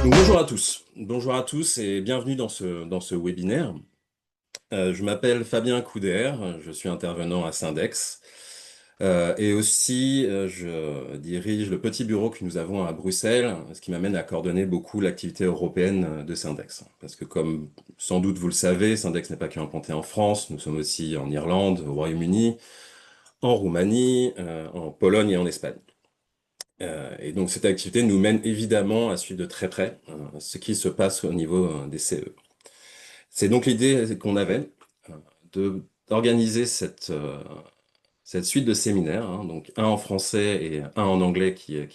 Donc, bonjour à tous et bienvenue dans ce webinaire. Je m'appelle Fabien Couder, je suis intervenant à Syndex et aussi je dirige le petit bureau que nous avons à Bruxelles, ce qui m'amène à coordonner beaucoup l'activité européenne de Syndex. Parce que comme sans doute vous le savez, Syndex n'est pas qu'implanté en France, nous sommes aussi en Irlande, au Royaume-Uni, en Roumanie, en Pologne et en Espagne. Et donc cette activité nous mène évidemment à suivre de très près ce qui se passe au niveau des CE. C'est donc l'idée qu'on avait d'organiser cette suite de séminaires, hein, donc un en français et un en anglais qui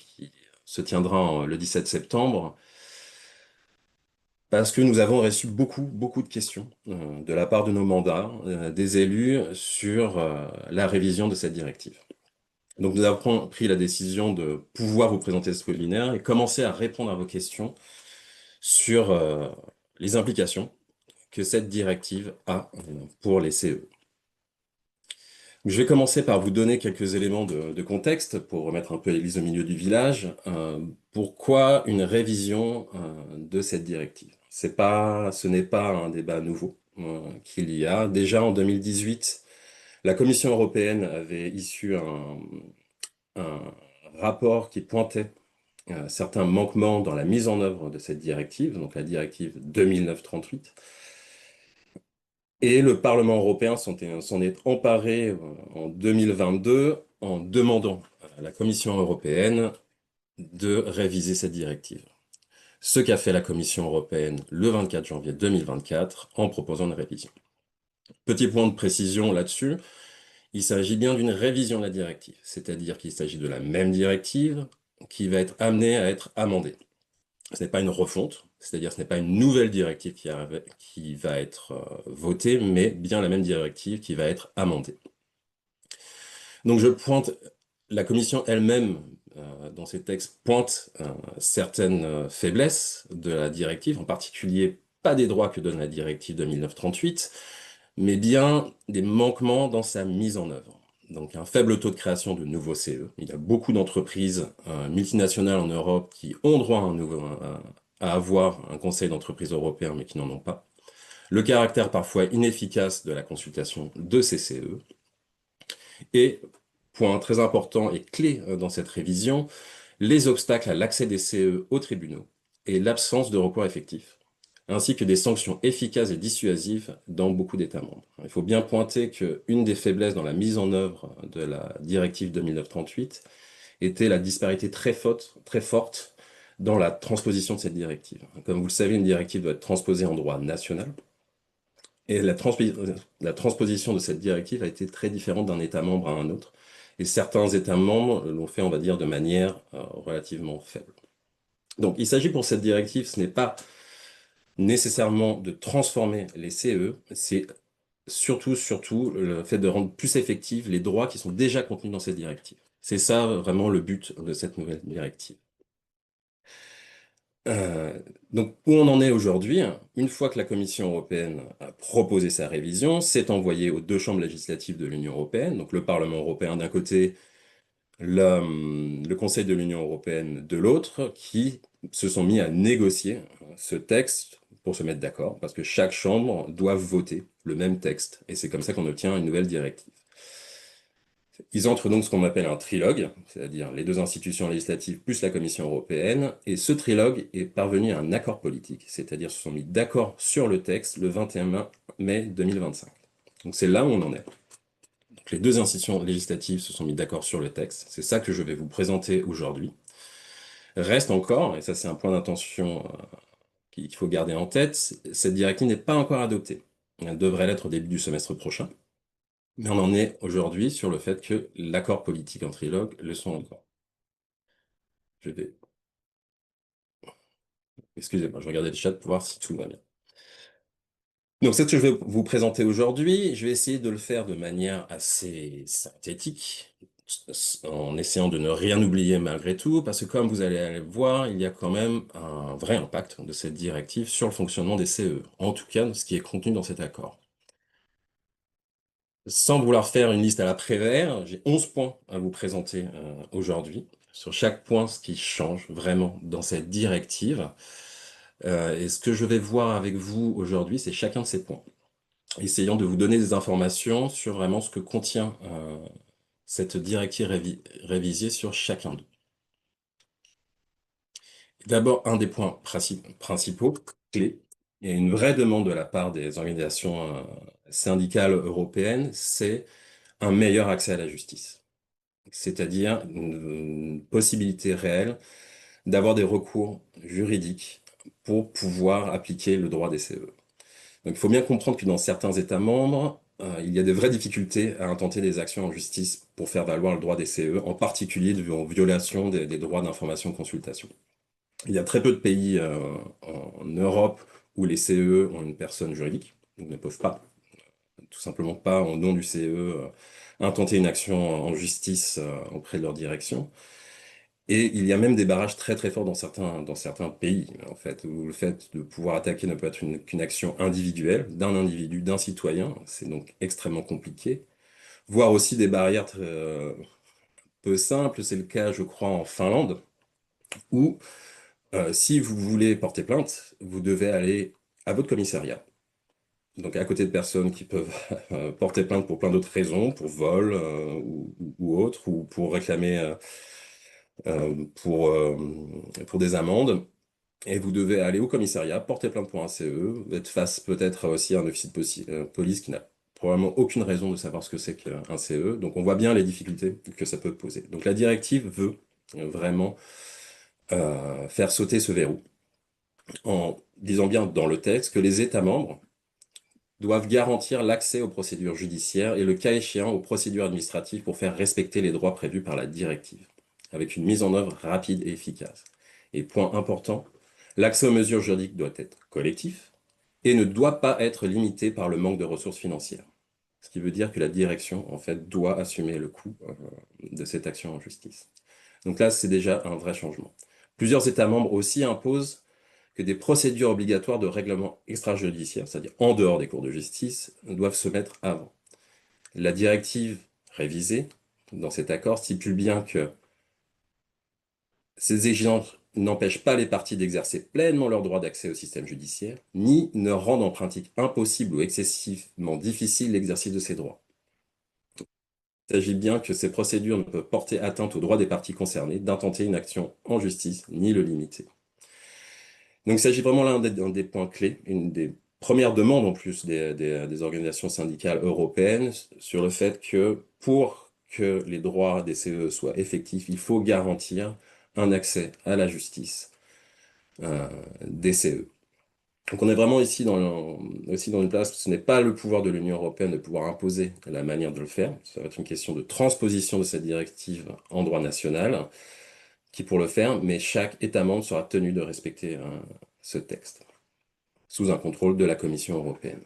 se tiendra le 17 septembre, parce que nous avons reçu beaucoup de questions de la part de nos mandats, des élus, sur la révision de cette directive. Donc nous avons pris la décision de pouvoir vous présenter ce webinaire et commencer à répondre à vos questions sur les implications que cette directive a pour les CE. Je vais commencer par vous donner quelques éléments de contexte pour remettre un peu l'église au milieu du village. Pourquoi une révision de cette directive? Ce n'est pas un débat nouveau qu'il y a. Déjà en 2018, la Commission européenne avait issu un rapport qui pointait certains manquements dans la mise en œuvre de cette directive, donc la directive 2009-38. Et le Parlement européen s'en est emparé en 2022 en demandant à la Commission européenne de réviser cette directive. Ce qu'a fait la Commission européenne le 24 janvier 2024 en proposant une révision. Petit point de précision là-dessus, il s'agit bien d'une révision de la directive, c'est-à-dire qu'il s'agit de la même directive qui va être amenée à être amendée. Ce n'est pas une refonte, c'est-à-dire ce n'est pas une nouvelle directive qui va être votée, mais bien la même directive qui va être amendée. Donc je pointe, la Commission elle-même, dans ses textes, pointe certaines faiblesses de la directive, en particulier pas des droits que donne la directive de 1938, mais bien des manquements dans sa mise en œuvre. Donc un faible taux de création de nouveaux CE. Il y a beaucoup d'entreprises multinationales en Europe qui ont droit à avoir un conseil d'entreprise européen, mais qui n'en ont pas. Le caractère parfois inefficace de la consultation de ces CE. Et, point très important et clé dans cette révision, les obstacles à l'accès des CE aux tribunaux et l'absence de recours effectif, ainsi que des sanctions efficaces et dissuasives dans beaucoup d'États membres. Il faut bien pointer qu'une des faiblesses dans la mise en œuvre de la directive 2009-38 était la disparité très forte dans la transposition de cette directive. Comme vous le savez, une directive doit être transposée en droit national, et la transposition de cette directive a été très différente d'un État membre à un autre, et certains États membres l'ont fait, on va dire, de manière relativement faible. Donc il s'agit pour cette directive, ce n'est pas nécessairement de transformer les CE, c'est surtout le fait de rendre plus effectifs les droits qui sont déjà contenus dans cette directive. C'est ça vraiment le but de cette nouvelle directive. Donc, où on en est aujourd'hui, une fois que la Commission européenne a proposé sa révision, c'est envoyé aux deux chambres législatives de l'Union européenne, donc le Parlement européen d'un côté, le Conseil de l'Union européenne de l'autre, qui se sont mis à négocier ce texte pour se mettre d'accord, parce que chaque chambre doit voter le même texte, et c'est comme ça qu'on obtient une nouvelle directive. Ils entrent donc ce qu'on appelle un trilogue, c'est-à-dire les deux institutions législatives plus la Commission européenne, et ce trilogue est parvenu à un accord politique, c'est-à-dire se sont mis d'accord sur le texte le 21 mai 2025. Donc c'est là où on en est. Donc les deux institutions législatives se sont mis d'accord sur le texte, c'est ça que je vais vous présenter aujourd'hui. Reste encore, et ça c'est un point d'attention qu'il faut garder en tête, cette directive n'est pas encore adoptée. Elle devrait l'être au début du semestre prochain. Mais on en est aujourd'hui sur le fait que l'accord politique en trilogue le sont encore. Je vais... Excusez-moi, je vais regarder le chat pour voir si tout va bien. Donc, c'est ce que je vais vous présenter aujourd'hui. Je vais essayer de le faire de manière assez synthétique, en essayant de ne rien oublier malgré tout, parce que comme vous allez le voir, il y a quand même un vrai impact de cette directive sur le fonctionnement des CE, en tout cas, ce qui est contenu dans cet accord. Sans vouloir faire une liste à la Prévert, j'ai 11 points à vous présenter aujourd'hui. Sur chaque point, ce qui change vraiment dans cette directive. Et ce que je vais voir avec vous aujourd'hui, c'est chacun de ces points, essayant de vous donner des informations sur vraiment ce que contient cette directive révisée sur chacun d'eux. D'abord, un des points principaux, clés, il y a une vraie demande de la part des organisations syndicales européennes, c'est un meilleur accès à la justice. C'est-à-dire une possibilité réelle d'avoir des recours juridiques pour pouvoir appliquer le droit des CE. Donc il faut bien comprendre que dans certains États membres, il y a de vraies difficultés à intenter des actions en justice pour faire valoir le droit des CE, en particulier en violation des droits d'information et consultation. Il y a très peu de pays en Europe où les CE ont une personne juridique, donc ne peuvent pas, tout simplement pas, au nom du CE, intenter une action en justice auprès de leur direction. Et il y a même des barrages très très forts dans certains pays, en fait, où le fait de pouvoir attaquer ne peut être qu'une action individuelle, d'un individu, d'un citoyen, c'est donc extrêmement compliqué. Voire aussi des barrières peu simples, c'est le cas, je crois, en Finlande, où si vous voulez porter plainte, vous devez aller à votre commissariat. Donc à côté de personnes qui peuvent porter plainte pour plein d'autres raisons, pour vol ou autre, ou pour réclamer pour des amendes. Et vous devez aller au commissariat, porter plainte pour un CE, être face peut-être aussi à un officier de police qui n'a probablement aucune raison de savoir ce que c'est qu'un CE. Donc on voit bien les difficultés que ça peut poser. Donc la directive veut vraiment faire sauter ce verrou en disant bien dans le texte que les États membres doivent garantir l'accès aux procédures judiciaires et le cas échéant aux procédures administratives pour faire respecter les droits prévus par la directive, avec une mise en œuvre rapide et efficace. Et point important, l'accès aux mesures juridiques doit être collectif et ne doit pas être limité par le manque de ressources financières. Ce qui veut dire que la direction, en fait, doit assumer le coût de cette action en justice. Donc là, c'est déjà un vrai changement. Plusieurs États membres aussi imposent que des procédures obligatoires de règlement extrajudiciaire, c'est-à-dire en dehors des cours de justice, doivent se mettre avant. La directive révisée dans cet accord stipule bien que ces exigences n'empêchent pas les parties d'exercer pleinement leur droit d'accès au système judiciaire, ni ne rendent en pratique impossible ou excessivement difficile l'exercice de ces droits. Il s'agit bien que ces procédures ne peuvent porter atteinte aux droits des parties concernées d'intenter une action en justice, ni le limiter. Donc il s'agit vraiment là d'un des points clés, une des premières demandes en plus des organisations syndicales européennes sur le fait que pour que les droits des CE soient effectifs, il faut garantir un accès à la justice des CE. Donc on est vraiment ici aussi dans une place, ce n'est pas le pouvoir de l'Union européenne de pouvoir imposer la manière de le faire, ça va être une question de transposition de cette directive en droit national, qui pour le faire, mais chaque État membre sera tenu de respecter ce texte, sous un contrôle de la Commission européenne.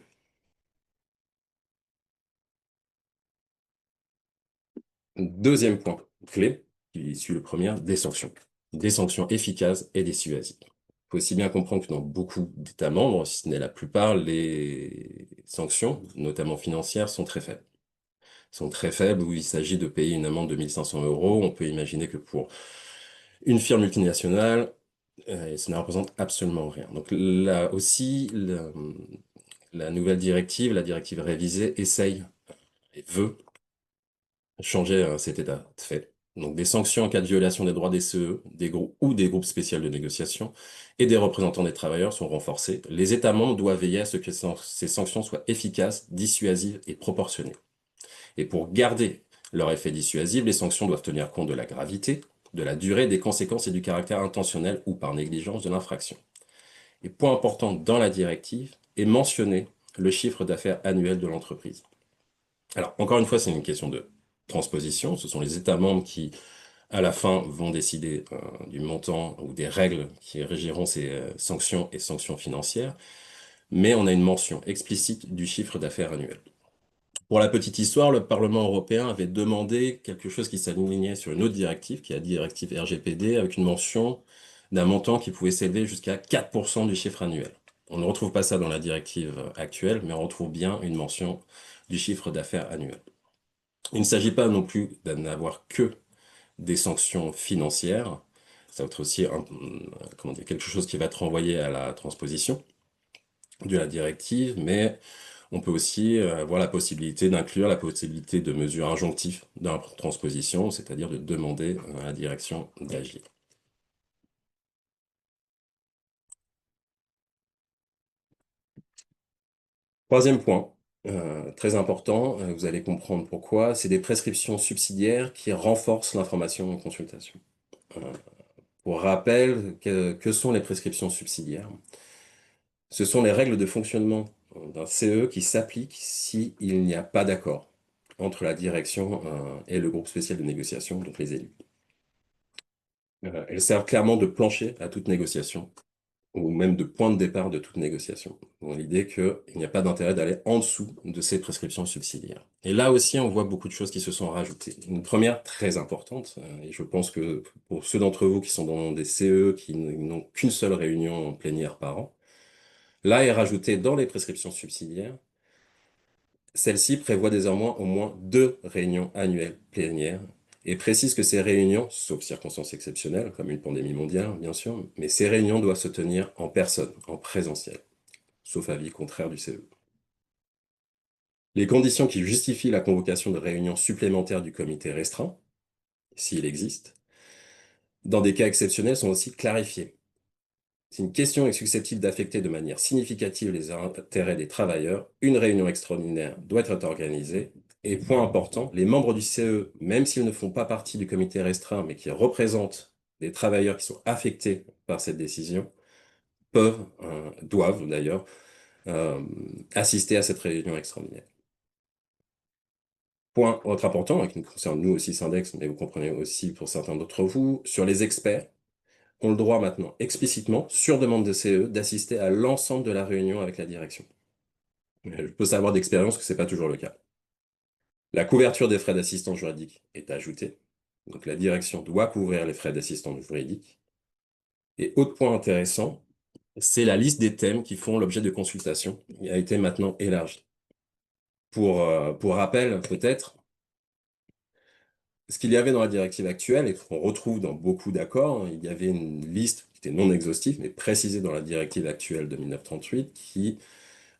Deuxième point clé, qui suit le premier, des sanctions. Des sanctions efficaces et dissuasives. Il faut aussi bien comprendre que dans beaucoup d'États membres, si ce n'est la plupart, les sanctions, notamment financières, sont très faibles. Sont très faibles, où il s'agit de payer une amende de 1500 euros. On peut imaginer que pour une firme multinationale, ça ne représente absolument rien. Donc là aussi, la nouvelle directive, la directive révisée, essaye et veut changer cet état de fait. Donc des sanctions en cas de violation des droits des CE, des groupes ou des groupes spéciaux de négociation et des représentants des travailleurs sont renforcés. Les États membres doivent veiller à ce que ces sanctions soient efficaces, dissuasives et proportionnées. Et pour garder leur effet dissuasif, les sanctions doivent tenir compte de la gravité, de la durée, des conséquences et du caractère intentionnel ou par négligence de l'infraction. Et point important dans la directive est mentionné le chiffre d'affaires annuel de l'entreprise. Alors, encore une fois, c'est une question de transposition. Ce sont les États membres qui, à la fin, vont décider du montant ou des règles qui régiront ces sanctions et sanctions financières. Mais on a une mention explicite du chiffre d'affaires annuel. Pour la petite histoire, le Parlement européen avait demandé quelque chose qui s'alignait sur une autre directive, qui est la directive RGPD, avec une mention d'un montant qui pouvait s'élever jusqu'à 4% du chiffre annuel. On ne retrouve pas ça dans la directive actuelle, mais on retrouve bien une mention du chiffre d'affaires annuel. Il ne s'agit pas non plus d'en avoir que des sanctions financières. Ça va être aussi comment dire, quelque chose qui va être renvoyé à la transposition de la directive, mais on peut aussi avoir la possibilité d'inclure la possibilité de mesures injonctives dans la transposition, c'est-à-dire de demander à la direction d'agir. Troisième point, très important, vous allez comprendre pourquoi, c'est des prescriptions subsidiaires qui renforcent l'information en consultation. Euh, pour rappel, que sont les prescriptions subsidiaires? Ce sont les règles de fonctionnement d'un CE qui s'appliquent s'il n'y a pas d'accord entre la direction et le groupe spécial de négociation, donc les élus. Elles servent clairement de plancher à toute négociation, ou même de point de départ de toute négociation, dans l'idée qu'il n'y a pas d'intérêt d'aller en dessous de ces prescriptions subsidiaires. Et là aussi, on voit beaucoup de choses qui se sont rajoutées. Une première très importante, et je pense que pour ceux d'entre vous qui sont dans des CE qui n'ont qu'une seule réunion plénière par an, là est rajouté dans les prescriptions subsidiaires, celle-ci prévoit désormais au moins 2 réunions annuelles plénières et précise que ces réunions, sauf circonstances exceptionnelles, comme une pandémie mondiale, bien sûr, mais ces réunions doivent se tenir en personne, en présentiel, sauf avis contraire du CE. Les conditions qui justifient la convocation de réunions supplémentaires du comité restreint, s'il existe, dans des cas exceptionnels, sont aussi clarifiées. Si une question est susceptible d'affecter de manière significative les intérêts des travailleurs, une réunion extraordinaire doit être organisée. Et point important, les membres du CE, même s'ils ne font pas partie du comité restreint, mais qui représentent des travailleurs qui sont affectés par cette décision, doivent d'ailleurs, euh, assister à cette réunion extraordinaire. Point autre important, qui nous concerne nous aussi, Syndex, mais vous comprenez aussi pour certains d'entre vous, sur les experts, ont le droit maintenant explicitement, sur demande de CE, d'assister à l'ensemble de la réunion avec la direction. Je peux savoir d'expérience que ce n'est pas toujours le cas. La couverture des frais d'assistance juridique est ajoutée. Donc la direction doit couvrir les frais d'assistance juridique. Et autre point intéressant, c'est la liste des thèmes qui font l'objet de consultation. Il a été maintenant élargi. Pour rappel, peut-être, ce qu'il y avait dans la directive actuelle et qu'on retrouve dans beaucoup d'accords, il y avait une liste qui était non exhaustive, mais précisée dans la directive actuelle de 1938, qui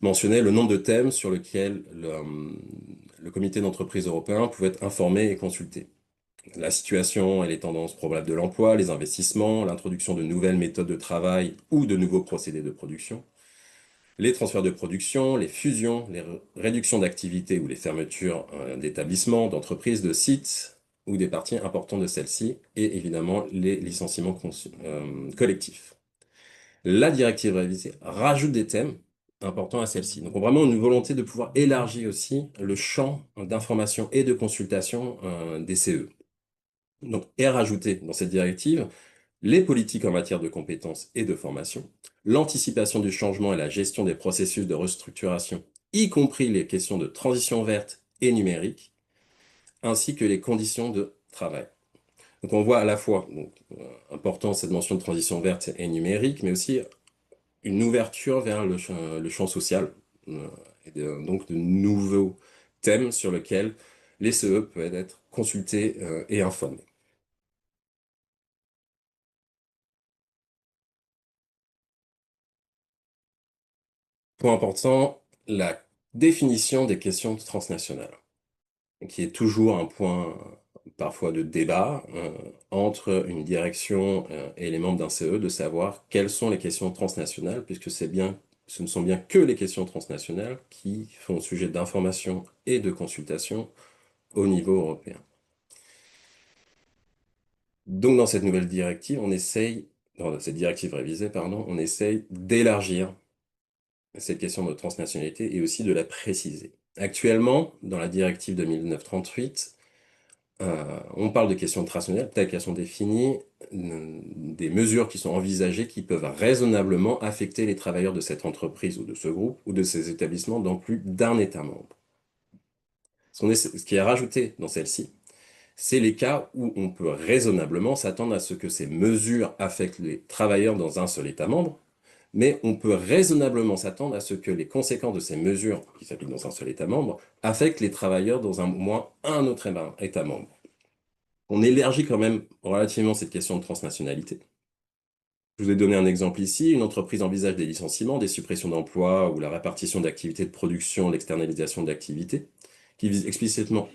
mentionnait le nombre de thèmes sur lesquels le comité d'entreprise européen pouvait être informé et consulté. La situation et les tendances probables de l'emploi, les investissements, l'introduction de nouvelles méthodes de travail ou de nouveaux procédés de production, les transferts de production, les fusions, les réductions d'activité ou les fermetures d'établissements, d'entreprises, de sites ou des parties importantes de celles-ci, et évidemment les licenciements collectifs. La directive révisée rajoute des thèmes importants à celle-ci. Donc, on a vraiment une volonté de pouvoir élargir aussi le champ d'information et de consultation des CE. Donc, est rajouté dans cette directive les politiques en matière de compétences et de formation, l'anticipation du changement et la gestion des processus de restructuration, y compris les questions de transition verte et numérique, ainsi que les conditions de travail. Donc, on voit à la fois, important cette mention de transition verte et numérique, mais aussi une ouverture vers le champ social, et donc de nouveaux thèmes sur lesquels les CE peuvent être consultés et informés. Point important, la définition des questions transnationales, qui est toujours un point parfois de débat entre une direction et les membres d'un CE, de savoir quelles sont les questions transnationales, puisque ce ne sont bien que les questions transnationales qui font sujet d'information et de consultation au niveau européen. Donc dans cette nouvelle directive, dans cette directive révisée, pardon, on essaye d'élargir cette question de transnationalité et aussi de la préciser. Actuellement, dans la directive de 1938, on parle de questions transnationales telles qu'elles sont définies, des mesures qui sont envisagées qui peuvent raisonnablement affecter les travailleurs de cette entreprise ou de ce groupe ou de ces établissements dans plus d'un État membre. Ce qui est rajouté dans celle-ci, c'est les cas où on peut raisonnablement s'attendre à ce que ces mesures affectent les travailleurs dans un seul État membre, mais on peut raisonnablement s'attendre à ce que les conséquences de ces mesures qui s'appliquent dans un seul État membre affectent les travailleurs dans au moins un autre État membre. On élargit quand même relativement cette question de transnationalité. Je vous ai donné un exemple ici. Une entreprise envisage des licenciements, des suppressions d'emplois ou la répartition d'activités de production, l'externalisation d'activités, qui visent explicitement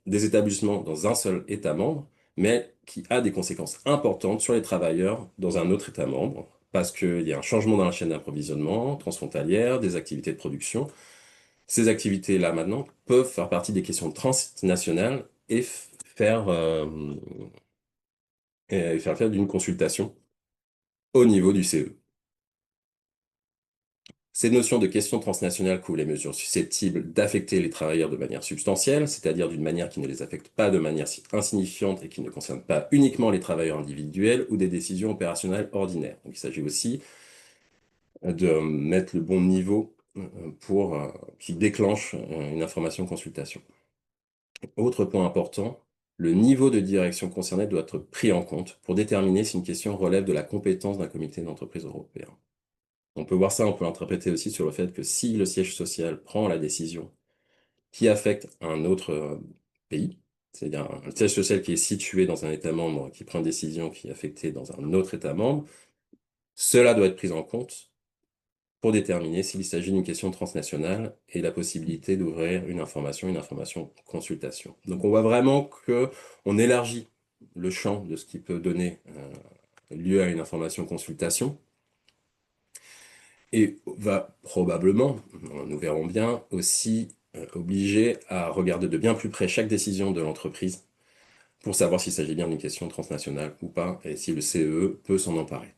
des établissements dans un seul État membre, mais qui a des conséquences importantes sur les travailleurs dans un autre État membre, parce qu'il y a un changement dans la chaîne d'approvisionnement transfrontalière, des activités de production. Ces activités-là, maintenant, peuvent faire partie des questions transnationales et faire d'une consultation au niveau du CE. Ces notions de questions transnationales couvrent les mesures susceptibles d'affecter les travailleurs de manière substantielle, c'est-à-dire d'une manière qui ne les affecte pas de manière insignifiante et qui ne concerne pas uniquement les travailleurs individuels ou des décisions opérationnelles ordinaires. Donc, il s'agit aussi de mettre le bon niveau qui déclenche une information consultation. Autre point important, le niveau de direction concerné doit être pris en compte pour déterminer si une question relève de la compétence d'un comité d'entreprise européen. On peut voir ça, on peut l'interpréter aussi sur le fait que si le siège social prend la décision qui affecte un autre pays, c'est-à-dire un siège social qui est situé dans un État membre qui prend une décision qui est affectée dans un autre État membre, cela doit être pris en compte pour déterminer s'il s'agit d'une question transnationale et la possibilité d'ouvrir une information consultation. Donc on voit vraiment que on élargit le champ de ce qui peut donner lieu à une information consultation et va probablement, nous verrons bien, aussi obliger à regarder de bien plus près chaque décision de l'entreprise pour savoir s'il s'agit bien d'une question transnationale ou pas et si le CEE peut s'en emparer.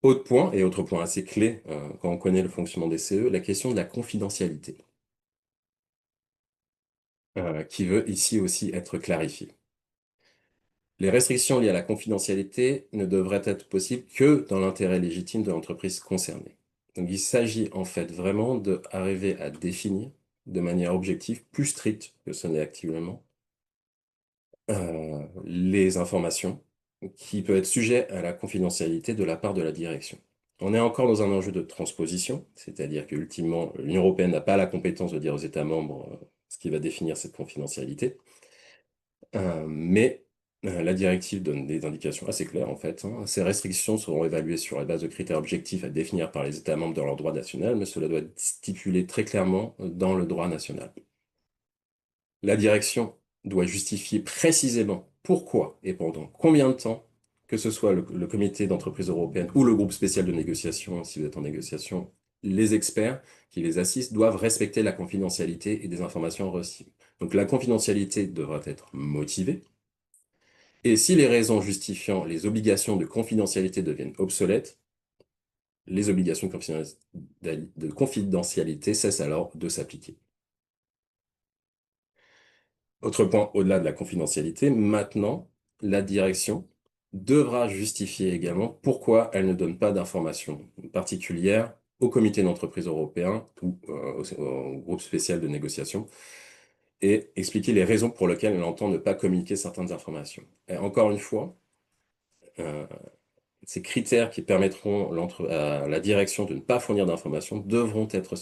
Autre point, et autre point assez clé quand on connaît le fonctionnement des CE, la question de la confidentialité, qui veut ici aussi être clarifiée. Les restrictions liées à la confidentialité ne devraient être possibles que dans l'intérêt légitime de l'entreprise concernée. Donc il s'agit en fait vraiment d'arriver à définir de manière objective, plus stricte que ce n'est actuellement, les informations qui peuvent être sujettes à la confidentialité de la part de la direction. On est encore dans un enjeu de transposition, c'est-à-dire que ultimement, l'Union européenne n'a pas la compétence de dire aux États membres ce qui va définir cette confidentialité, mais la directive donne des indications assez claires en fait, hein. Ces restrictions seront évaluées sur la base de critères objectifs à définir par les États membres dans leur droit national, mais cela doit être stipulé très clairement dans le droit national. La direction doit justifier précisément pourquoi et pendant combien de temps, que ce soit le comité d'entreprise européenne ou le groupe spécial de négociation, si vous êtes en négociation, les experts qui les assistent doivent respecter la confidentialité et des informations reçues. Donc la confidentialité devra être motivée, et si les raisons justifiant les obligations de confidentialité deviennent obsolètes, les obligations de confidentialité cessent alors de s'appliquer. Autre point, au-delà de la confidentialité, maintenant, la direction devra justifier également pourquoi elle ne donne pas d'informations particulières au comité d'entreprise européen ou au groupe spécial de négociation et expliquer les raisons pour lesquelles elle entend ne pas communiquer certaines informations. Et encore une fois, euh, ces critères qui permettront à la direction de ne pas fournir d'informations devront être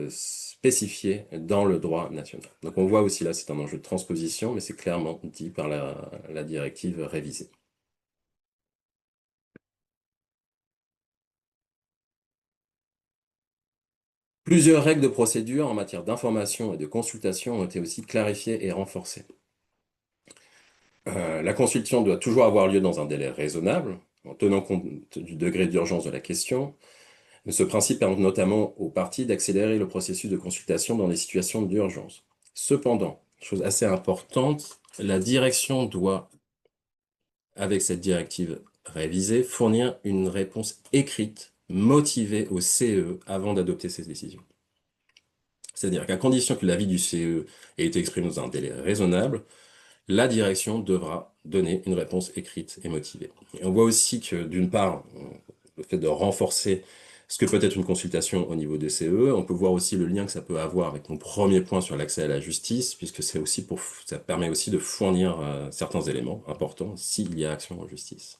spécifiés dans le droit national. Donc on voit aussi là, c'est un enjeu de transposition, mais c'est clairement dit par la directive révisée. Plusieurs règles de procédure en matière d'information et de consultation ont été aussi clarifiées et renforcées. La consultation doit toujours avoir lieu dans un délai raisonnable, en tenant compte du degré d'urgence de la question. Ce principe permet notamment aux parties d'accélérer le processus de consultation dans les situations d'urgence. Cependant, chose assez importante, la direction doit, avec cette directive révisée, fournir une réponse écrite, motivée au CE avant d'adopter ses décisions. C'est-à-dire qu'à condition que l'avis du CE ait été exprimé dans un délai raisonnable, la direction devra donner une réponse écrite et motivée. Et on voit aussi que, d'une part, le fait de renforcer ce que peut être une consultation au niveau des CE, on peut voir aussi le lien que ça peut avoir avec mon premier point sur l'accès à la justice, puisque ça permet aussi de fournir certains éléments importants s'il y a action en justice.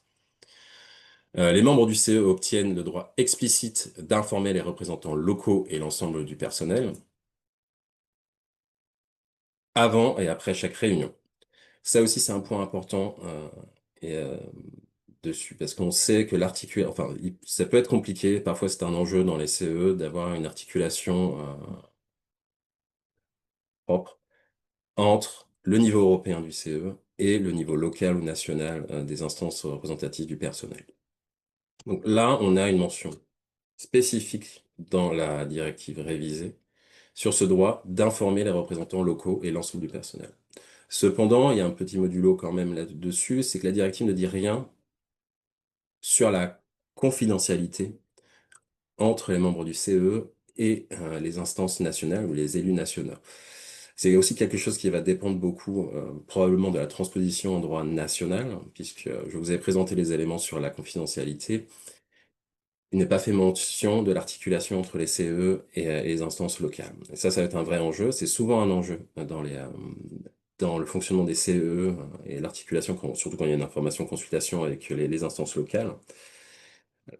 Les membres du CE obtiennent le droit explicite d'informer les représentants locaux et l'ensemble du personnel avant et après chaque réunion. Ça aussi, c'est un point important et, dessus, parce qu'on sait que l'articulation, enfin, ça peut être compliqué, parfois c'est un enjeu dans les CE d'avoir une articulation propre entre le niveau européen du CE et le niveau local ou national des instances représentatives du personnel. Donc là, on a une mention spécifique dans la directive révisée sur ce droit d'informer les représentants locaux et l'ensemble du personnel. Cependant, il y a un petit modulo quand même là-dessus, c'est que la directive ne dit rien sur la confidentialité entre les membres du CE et les instances nationales ou les élus nationaux. C'est aussi quelque chose qui va dépendre beaucoup probablement de la transposition en droit national, puisque je vous ai présenté les éléments sur la confidentialité. Il n'est pas fait mention de l'articulation entre les CE et les instances locales. Et ça va être un vrai enjeu. C'est souvent un enjeu dans le fonctionnement des CE et l'articulation, surtout quand il y a une information consultation avec les instances locales.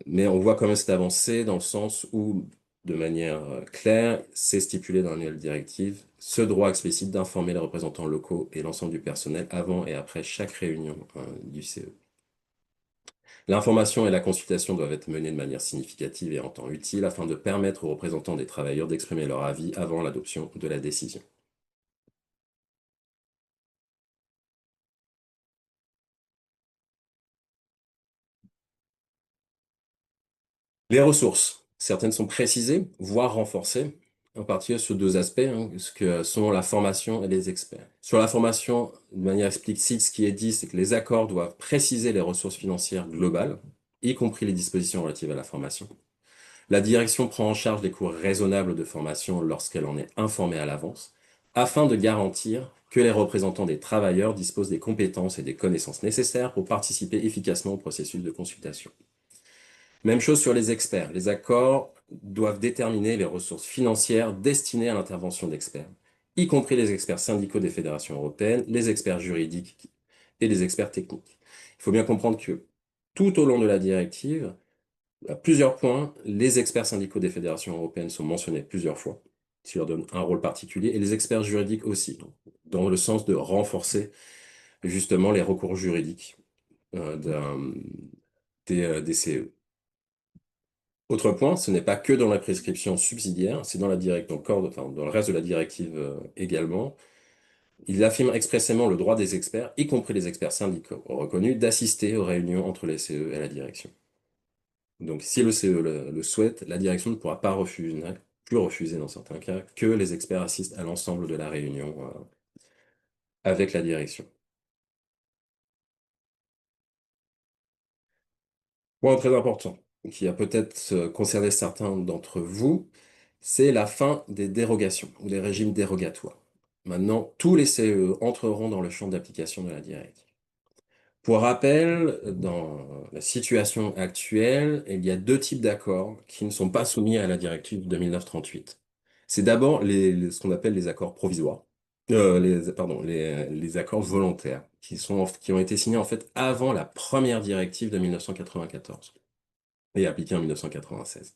Mais on voit quand même cette avancée dans le sens où, de manière claire, c'est stipulé dans la nouvelle directive, ce droit explicite d'informer les représentants locaux et l'ensemble du personnel avant et après chaque réunion du CE. L'information et la consultation doivent être menées de manière significative et en temps utile afin de permettre aux représentants des travailleurs d'exprimer leur avis avant l'adoption de la décision. Les ressources, certaines sont précisées, voire renforcées, en particulier sur deux aspects, ce que sont la formation et les experts. Sur la formation, de manière explicite, ce qui est dit, c'est que les accords doivent préciser les ressources financières globales, y compris les dispositions relatives à la formation. La direction prend en charge des coûts raisonnables de formation lorsqu'elle en est informée à l'avance, afin de garantir que les représentants des travailleurs disposent des compétences et des connaissances nécessaires pour participer efficacement au processus de consultation. Même chose sur les experts. Les accords doivent déterminer les ressources financières destinées à l'intervention d'experts, y compris les experts syndicaux des fédérations européennes, les experts juridiques et les experts techniques. Il faut bien comprendre que tout au long de la directive, à plusieurs points, les experts syndicaux des fédérations européennes sont mentionnés plusieurs fois, ce qui leur donne un rôle particulier, et les experts juridiques aussi, donc, dans le sens de renforcer justement les recours juridiques des CE. Autre point, ce n'est pas que dans la prescription subsidiaire, c'est dans dans le reste de la directive également. Il affirme expressément le droit des experts, y compris les experts syndicaux reconnus, d'assister aux réunions entre les CE et la direction. Donc, si le CE le souhaite, la direction ne pourra pas refuser, plus refuser dans certains cas, que les experts assistent à l'ensemble de la réunion avec la direction. Point très important, qui a peut-être concerné certains d'entre vous, c'est la fin des dérogations ou des régimes dérogatoires. Maintenant, tous les CE entreront dans le champ d'application de la directive. Pour rappel, dans la situation actuelle, il y a deux types d'accords qui ne sont pas soumis à la directive de 1938. C'est d'abord ce qu'on appelle les accords provisoires, les accords volontaires, qui ont été signés en fait avant la première directive de 1994 et appliqués en 1996.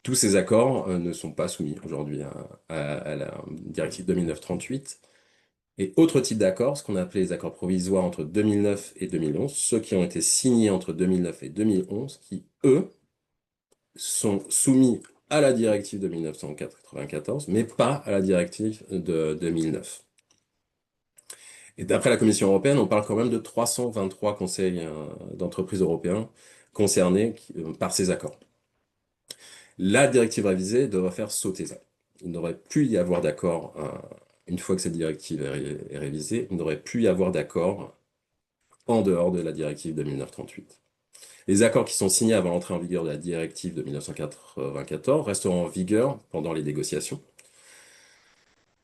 Tous ces accords ne sont pas soumis aujourd'hui à la directive de 1938. Et autre type d'accord, ce qu'on a appelé les accords provisoires entre 2009 et 2011, ceux qui ont été signés entre 2009 et 2011, qui, eux, sont soumis à la directive de 1994, mais pas à la directive de 2009. Et d'après la Commission européenne, on parle quand même de 323 conseils d'entreprises européens concernés par ces accords. La directive révisée devrait faire sauter ça. Il n'aurait plus y avoir d'accord, une fois que cette directive est révisée, il n'aurait plus y avoir d'accord en dehors de la directive de 1938. Les accords qui sont signés avant l'entrée en vigueur de la directive de 1994 resteront en vigueur pendant les négociations,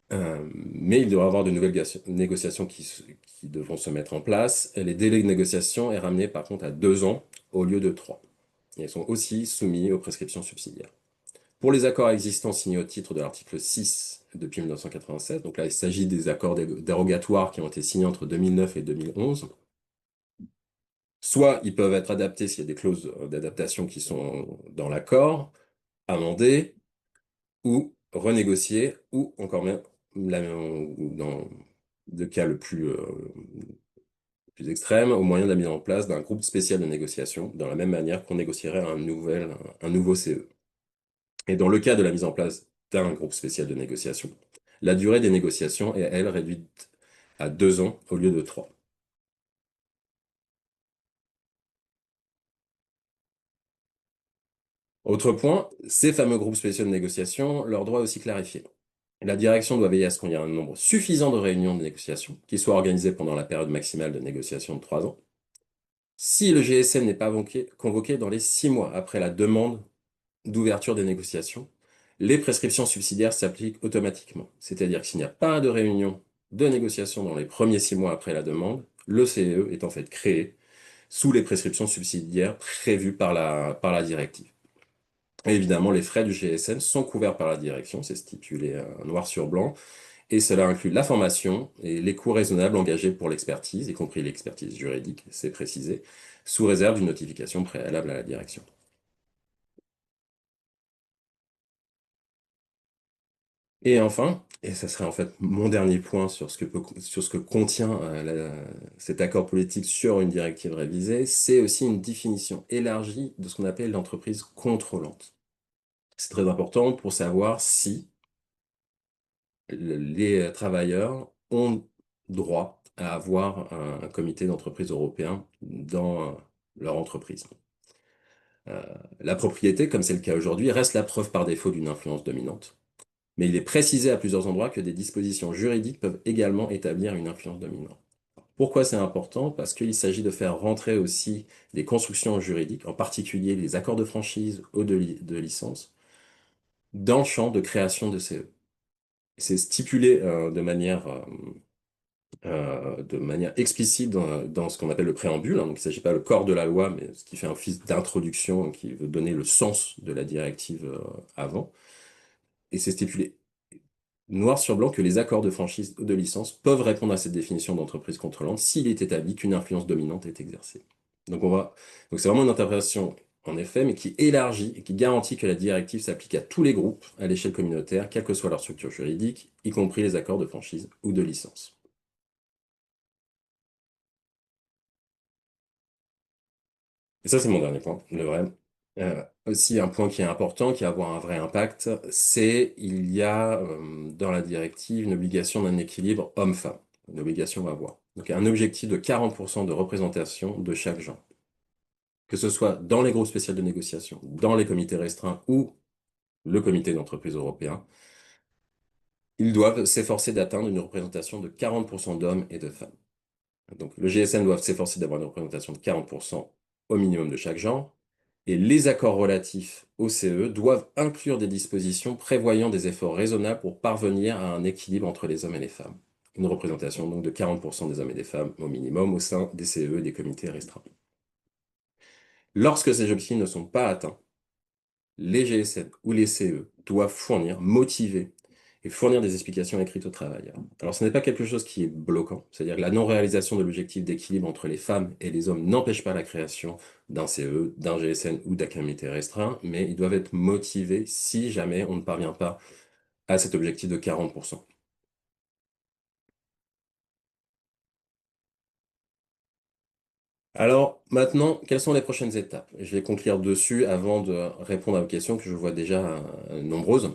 mais il devra y avoir de nouvelles négociations qui devront se mettre en place. Et les délais de négociation est ramené par contre à 2 ans au lieu de 3. Ils sont aussi soumis aux prescriptions subsidiaires. Pour les accords existants signés au titre de l'article 6 depuis 1987, donc là il s'agit des accords dérogatoires qui ont été signés entre 2009 et 2011, Soit ils peuvent être adaptés s'il y a des clauses d'adaptation qui sont dans l'accord, amendées, ou renégociés, ou encore même, dans le cas le plus extrême, au moyen de la mise en place d'un groupe spécial de négociation, dans la même manière qu'on négocierait un nouveau CE. Et dans le cas de la mise en place d'un groupe spécial de négociation, la durée des négociations est, elle, réduite à 2 ans au lieu de 3. Autre point, ces fameux groupes spéciaux de négociation, leurs droits aussi clarifiés. La direction doit veiller à ce qu'il y ait un nombre suffisant de réunions de négociation qui soient organisées pendant la période maximale de négociation de 3 ans. Si le GSM n'est pas convoqué dans les 6 mois après la demande d'ouverture des négociations, les prescriptions subsidiaires s'appliquent automatiquement. C'est-à-dire que s'il n'y a pas de réunion de négociation dans les premiers 6 mois après la demande, le CEE est en fait créé sous les prescriptions subsidiaires prévues par la directive. Et évidemment, les frais du GSM sont couverts par la direction, c'est stipulé noir sur blanc, et cela inclut la formation et les coûts raisonnables engagés pour l'expertise, y compris l'expertise juridique, c'est précisé, sous réserve d'une notification préalable à la direction. Et enfin, et ça serait en fait mon dernier point sur ce que contient cet accord politique sur une directive révisée, c'est aussi une définition élargie de ce qu'on appelle l'entreprise contrôlante. C'est très important pour savoir si les travailleurs ont droit à avoir un comité d'entreprise européen dans leur entreprise. Euh, la propriété, comme c'est le cas aujourd'hui, reste la preuve par défaut d'une influence dominante. Mais il est précisé à plusieurs endroits que des dispositions juridiques peuvent également établir une influence dominante. Pourquoi c'est important? Parce qu'il s'agit de faire rentrer aussi des constructions juridiques, en particulier les accords de franchise ou de licence, dans le champ de création de CE. C'est stipulé de manière explicite dans ce qu'on appelle le préambule, hein. Donc il ne s'agit pas le corps de la loi, mais ce qui fait un office d'introduction, qui veut donner le sens de la directive avant. Et c'est stipulé noir sur blanc que les accords de franchise ou de licence peuvent répondre à cette définition d'entreprise contrôlante s'il est établi qu'une influence dominante est exercée. Donc c'est vraiment une interprétation en effet, mais qui élargit et qui garantit que la directive s'applique à tous les groupes à l'échelle communautaire, quelle que soit leur structure juridique, y compris les accords de franchise ou de licence. Et ça, c'est mon dernier point, le vrai. Aussi, un point qui est important, qui va avoir un vrai impact, c'est il y a dans la directive une obligation d'un équilibre homme-femme. Une obligation à avoir. Donc, un objectif de 40% de représentation de chaque genre. Que ce soit dans les groupes spéciaux de négociation, dans les comités restreints ou le comité d'entreprise européen, ils doivent s'efforcer d'atteindre une représentation de 40% d'hommes et de femmes. Donc, le GSM doit s'efforcer d'avoir une représentation de 40% au minimum de chaque genre, et les accords relatifs au CE doivent inclure des dispositions prévoyant des efforts raisonnables pour parvenir à un équilibre entre les hommes et les femmes. Une représentation donc de 40% des hommes et des femmes au minimum au sein des CE et des comités restreints. Lorsque ces objectifs ne sont pas atteints, les GSM ou les CE doivent fournir, motiver et fournir des explications écrites aux travailleurs. Alors, ce n'est pas quelque chose qui est bloquant, c'est-à-dire que la non-réalisation de l'objectif d'équilibre entre les femmes et les hommes n'empêche pas la création d'un CE, d'un GSN ou d'un comité restreint, mais ils doivent être motivés si jamais on ne parvient pas à cet objectif de 40%. Alors, maintenant, quelles sont les prochaines étapes? Je vais conclure dessus avant de répondre à vos questions que je vois déjà nombreuses.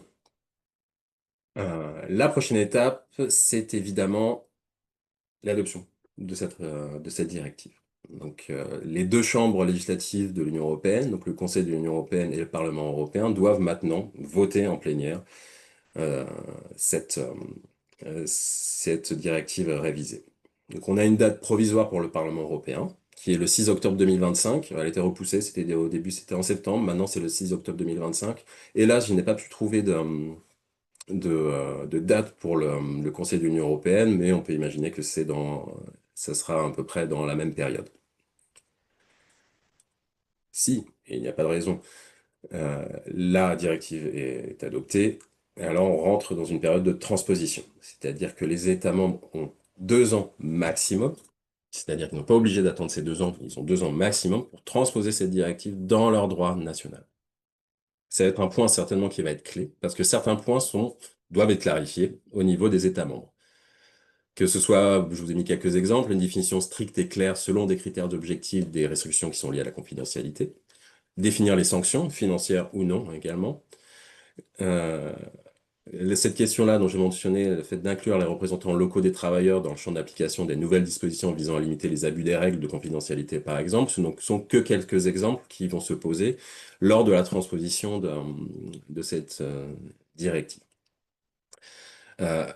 La prochaine étape, c'est évidemment l'adoption de cette directive. Donc, les deux chambres législatives de l'Union européenne, donc le Conseil de l'Union européenne et le Parlement européen, doivent maintenant voter en plénière euh, cette, cette directive révisée. Donc, on a une date provisoire pour le Parlement européen, qui est le 6 octobre 2025. Elle a été repoussée, au début c'était en septembre, maintenant c'est le 6 octobre 2025. Et là, je n'ai pas pu trouver de date pour le Conseil de l'Union européenne, mais on peut imaginer que ça sera à peu près dans la même période. Si, et il n'y a pas de raison, la directive est adoptée, alors on rentre dans une période de transposition, c'est-à-dire que les États membres ont 2 ans maximum C'est-à-dire qu'ils n'ont pas obligé d'attendre ces 2 ans, ils ont 2 ans maximum pour transposer cette directive dans leur droit national. Ça va être un point certainement qui va être clé, parce que certains points doivent être clarifiés au niveau des États membres. Que ce soit, je vous ai mis quelques exemples, une définition stricte et claire selon des critères d'objectif des restrictions qui sont liées à la confidentialité, définir les sanctions, financières ou non également. Euh, Cette question-là dont j'ai mentionné, le fait d'inclure les représentants locaux des travailleurs dans le champ d'application des nouvelles dispositions visant à limiter les abus des règles de confidentialité, par exemple, ce ne sont que quelques exemples qui vont se poser lors de la transposition de cette directive. Euh,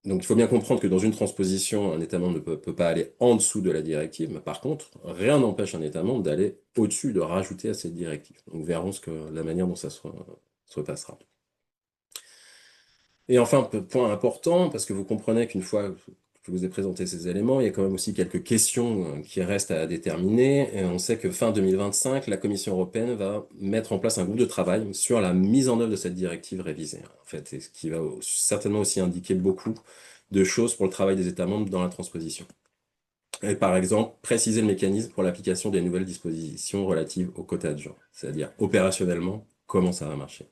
donc il faut bien comprendre que dans une transposition, un État membre ne peut pas aller en dessous de la directive, mais par contre, rien n'empêche un État membre d'aller au-dessus, de rajouter à cette directive. Donc verrons la manière dont ça se passera. Et enfin, point important, parce que vous comprenez qu'une fois que je vous ai présenté ces éléments, il y a quand même aussi quelques questions qui restent à déterminer. Et on sait que fin 2025, la Commission européenne va mettre en place un groupe de travail sur la mise en œuvre de cette directive révisée, en fait, et ce qui va certainement aussi indiquer beaucoup de choses pour le travail des États membres dans la transposition. Et par exemple, préciser le mécanisme pour l'application des nouvelles dispositions relatives aux quotas de genre, c'est-à-dire opérationnellement, comment ça va marcher.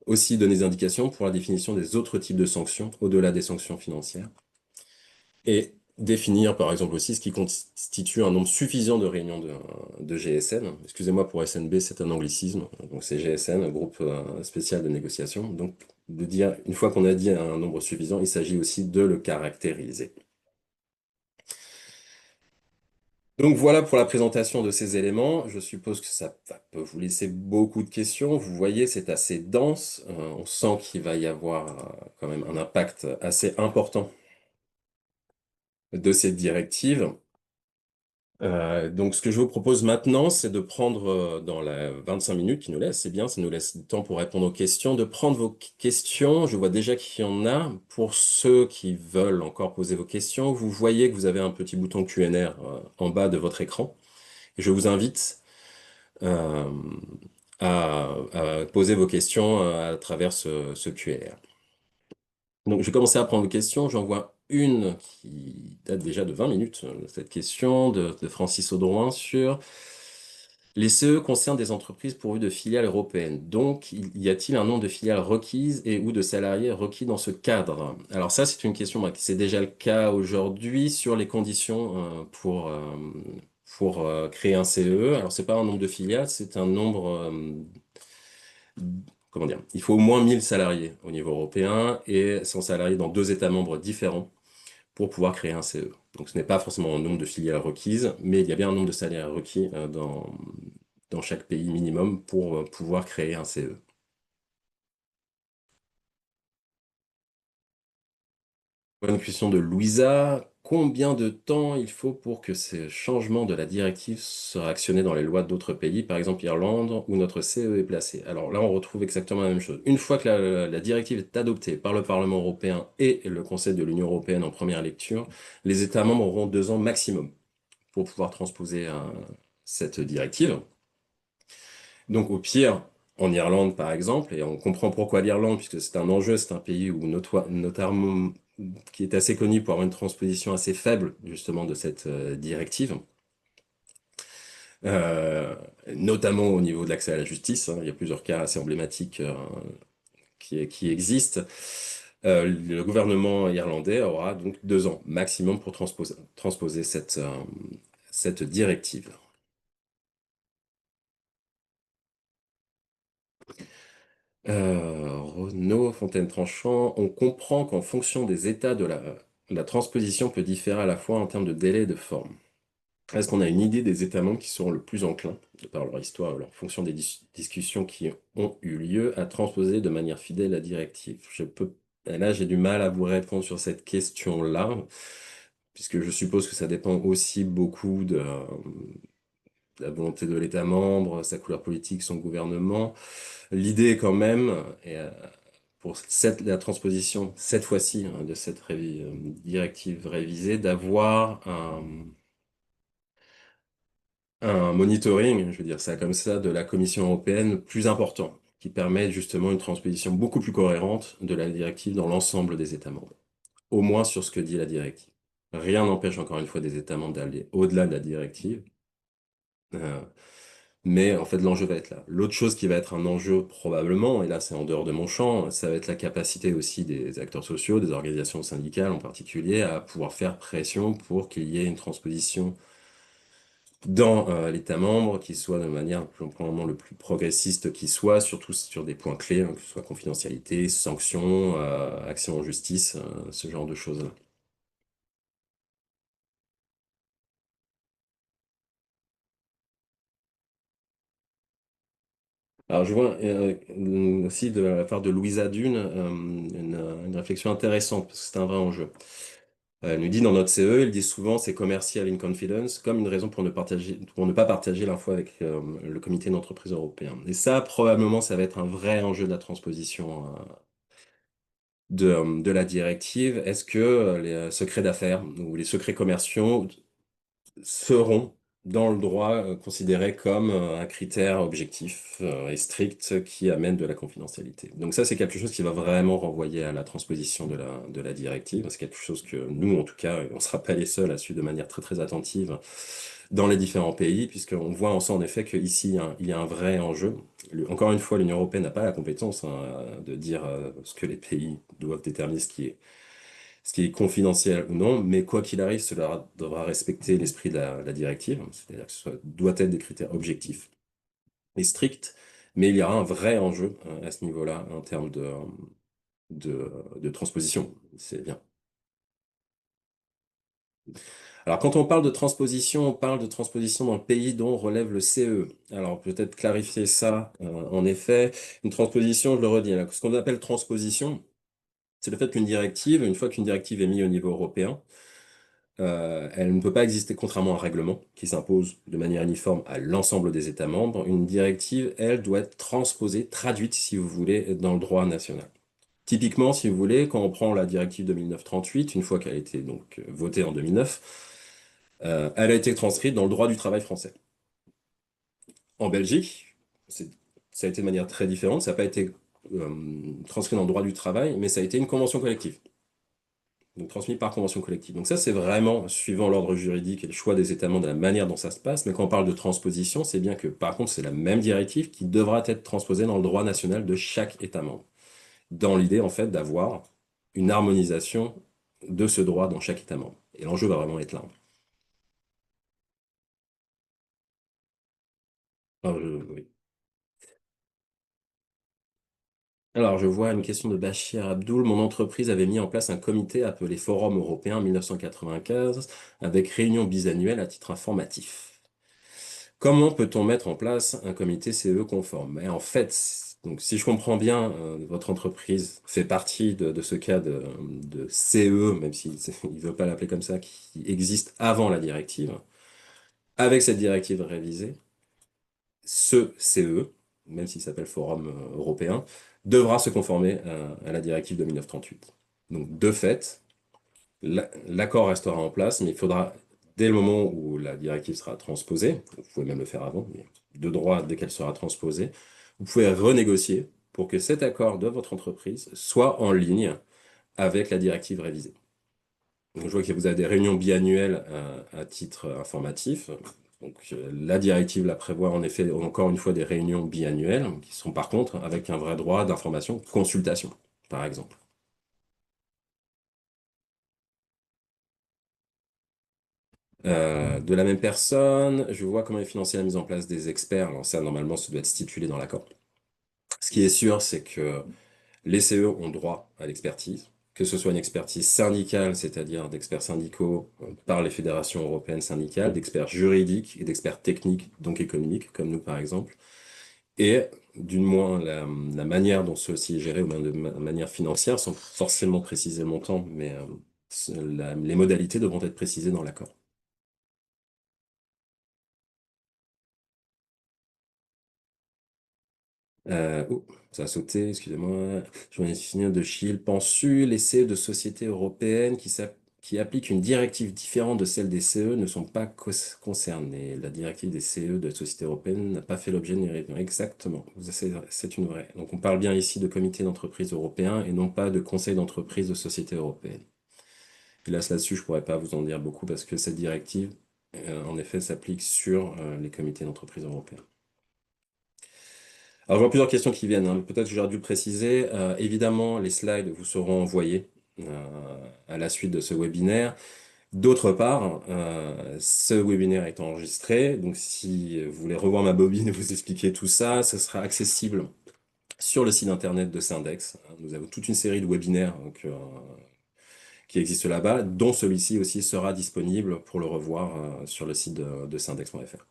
Aussi donner des indications pour la définition des autres types de sanctions, au-delà des sanctions financières. Et définir, par exemple, aussi ce qui constitue un nombre suffisant de réunions de GSN. Excusez-moi pour SNB, c'est un anglicisme. Donc c'est GSN, un groupe spécial de négociation. Donc de dire, une fois qu'on a dit un nombre suffisant, il s'agit aussi de le caractériser. Donc voilà pour la présentation de ces éléments. Je suppose que peut vous laisser beaucoup de questions. Vous voyez, c'est assez dense. On sent qu'il va y avoir quand même un impact assez important de cette directive. Donc ce que je vous propose maintenant, c'est de prendre, dans les 25 minutes qui nous laissent, c'est bien, ça nous laisse du temps pour répondre aux questions, de prendre vos questions. Je vois déjà qu'il y en a. Pour ceux qui veulent encore poser vos questions, vous voyez que vous avez un petit bouton Q&A en bas de votre écran. Et je vous invite euh, à poser vos questions à travers ce QR. Donc, je vais commencer à prendre vos questions. J'en vois une qui date déjà de 20 minutes, cette question de Francis Audouin sur les CE concernent des entreprises pourvues de filiales européennes. Donc, y a-t-il un nombre de filiales requises et ou de salariés requis dans ce cadre? Alors ça, c'est une question, c'est déjà le cas aujourd'hui sur les conditions pour créer un CE. Alors, c'est pas un nombre de filiales, c'est un nombre, comment dire, il faut au moins 1000 salariés au niveau européen et 100 salariés dans 2 États membres différents pour pouvoir créer un CE. Donc ce n'est pas forcément un nombre de filiales requises, mais il y a bien un nombre de salariés requis dans chaque pays minimum pour pouvoir créer un CE. Bonne question de Louisa. Combien de temps il faut pour que ces changements de la directive soient actionnés dans les lois d'autres pays, par exemple Irlande, où notre CE est placé? Alors là, on retrouve exactement la même chose. Une fois que la directive est adoptée par le Parlement européen et le Conseil de l'Union européenne en première lecture, les États membres auront 2 ans maximum pour pouvoir transposer cette directive. Donc au pire, en Irlande par exemple, et on comprend pourquoi l'Irlande, puisque c'est un enjeu, c'est un pays où notamment qui est assez connu pour avoir une transposition assez faible justement de cette directive, euh, notamment au niveau de l'accès à la justice, hein. Il y a plusieurs cas assez emblématiques qui existent. Le gouvernement irlandais aura donc 2 ans maximum pour transposer cette directive. Renaud, Fontaine-Tranchant, on comprend qu'en fonction des états la transposition peut différer à la fois en termes de délai et de forme. Est-ce qu'on a une idée des États membres qui seront le plus enclins, de par leur histoire, en fonction des discussions qui ont eu lieu, à transposer de manière fidèle la directive? Là, j'ai du mal à vous répondre sur cette question-là, puisque je suppose que ça dépend aussi beaucoup de la volonté de l'État membre, sa couleur politique, son gouvernement. L'idée quand même, pour la transposition, cette fois-ci, hein, de cette directive révisée, d'avoir un monitoring, je veux dire ça comme ça, de la Commission européenne plus important, qui permet justement une transposition beaucoup plus cohérente de la directive dans l'ensemble des États membres, au moins sur ce que dit la directive. Rien n'empêche encore une fois des États membres d'aller au-delà de la directive. Euh, mais en fait, l'enjeu va être là. L'autre chose qui va être un enjeu probablement, et là c'est en dehors de mon champ, ça va être la capacité aussi des acteurs sociaux, des organisations syndicales en particulier, à pouvoir faire pression pour qu'il y ait une transposition dans l'État membre qui soit de manière probablement le plus progressiste qui soit, surtout sur des points clés, hein, que ce soit confidentialité, sanctions, action en justice, ce genre de choses-là. Alors, je vois aussi de la part de Louisa Dune une réflexion intéressante, parce que c'est un vrai enjeu. Elle nous dit dans notre CE, il dit souvent c'est commercial in confidence, comme une raison pour pour ne pas partager l'info avec le comité d'entreprise européen. Et ça, probablement, ça va être un vrai enjeu de la transposition de la directive. Est-ce que les secrets d'affaires ou les secrets commerciaux seront dans le droit considérés comme un critère objectif et strict qui amène de la confidentialité. Donc ça, c'est quelque chose qui va vraiment renvoyer à la transposition de la directive. C'est quelque chose que nous, en tout cas, on ne sera pas les seuls à suivre de manière très très attentive dans les différents pays, puisqu'on voit en effet qu'ici, il y a un vrai enjeu. Encore une fois, l'Union européenne n'a pas la compétence hein, de dire ce que les pays doivent déterminer, ce qui est confidentiel ou non, mais quoi qu'il arrive, cela devra respecter l'esprit de la directive, c'est-à-dire que doit être des critères objectifs et stricts, mais il y aura un vrai enjeu à ce niveau-là en termes de transposition. C'est bien. Alors, quand on parle de transposition, on parle de transposition dans le pays dont relève le CE. Alors, peut-être clarifier ça, en effet. Une transposition, je le redis, là, ce qu'on appelle transposition, c'est le fait qu'une directive, une fois qu'une directive est mise au niveau européen, elle ne peut pas exister contrairement à un règlement qui s'impose de manière uniforme à l'ensemble des États membres. Une directive, elle, doit être transposée, traduite, si vous voulez, dans le droit national. Typiquement, si vous voulez, quand on prend la directive 2009-38, une fois qu'elle a été donc votée en 2009, elle a été transcrite dans le droit du travail français. En Belgique, c'est- ça a été de manière très différente. Ça n'a pas été transcrit dans le droit du travail, mais ça a été une convention collective. Donc transmis par convention collective. Donc ça, c'est vraiment suivant l'ordre juridique et le choix des États membres de la manière dont ça se passe. Mais quand on parle de transposition, c'est bien que par contre, c'est la même directive qui devra être transposée dans le droit national de chaque État membre. Dans l'idée, en fait, d'avoir une harmonisation de ce droit dans chaque État membre. Et l'enjeu va vraiment être là. Oui. Alors, je vois une question de Bachir Abdoul. Mon entreprise avait mis en place un comité appelé Forum européen en 1995 avec réunion bisannuelle à titre informatif. Comment peut-on mettre en place un comité CE conforme? Et en fait, donc, si je comprends bien, votre entreprise fait partie de ce cas de CE, même s'il ne veut pas l'appeler comme ça, qui existe avant la directive. Avec cette directive révisée, ce CE, même s'il s'appelle Forum européen, devra se conformer à la directive de 1938. Donc, de fait, l'accord restera en place, mais il faudra, dès le moment où la directive sera transposée, vous pouvez même le faire avant, mais de droit, dès qu'elle sera transposée, vous pouvez renégocier pour que cet accord de votre entreprise soit en ligne avec la directive révisée. Donc, je vois que vous avez des réunions biannuelles à titre informatif. Donc, la directive la prévoit en effet encore une fois des réunions biannuelles qui sont par contre avec un vrai droit d'information, consultation, par exemple. De la même personne, je vois comment est financée la mise en place des experts. Alors ça, normalement, ça doit être stipulé dans l'accord. Ce qui est sûr, c'est que les CE ont droit à l'expertise, que ce soit une expertise syndicale, c'est-à-dire d'experts syndicaux par les fédérations européennes syndicales, d'experts juridiques et d'experts techniques, donc économiques, comme nous par exemple, et d'une moins la manière dont ceci est géré, ou même de manière financière, sans forcément préciser le montant, mais les modalités devront être précisées dans l'accord. Ça a sauté, excusez-moi. Je viens de finir de Chile. Pensu, les CE de sociétés européennes qui appliquent une directive différente de celle des CE ne sont pas concernées. La directive des CE de sociétés européennes n'a pas fait l'objet d'une révision. Exactement. C'est une vraie. Donc on parle bien ici de comité d'entreprise européen et non pas de conseil d'entreprise de sociétés européennes. Hélas, là-dessus, je pourrais pas vous en dire beaucoup parce que cette directive, en effet, s'applique sur les comités d'entreprise européens. Alors, je vois plusieurs questions qui viennent, hein. Peut-être que j'aurais dû le préciser. Évidemment, les slides vous seront envoyés à la suite de ce webinaire. D'autre part, ce webinaire est enregistré, donc si vous voulez revoir ma bobine et vous expliquer tout ça, ce sera accessible sur le site internet de Syndex. Nous avons toute une série de webinaires donc, qui existent là-bas, dont celui-ci aussi sera disponible pour le revoir sur le site de syndex.fr.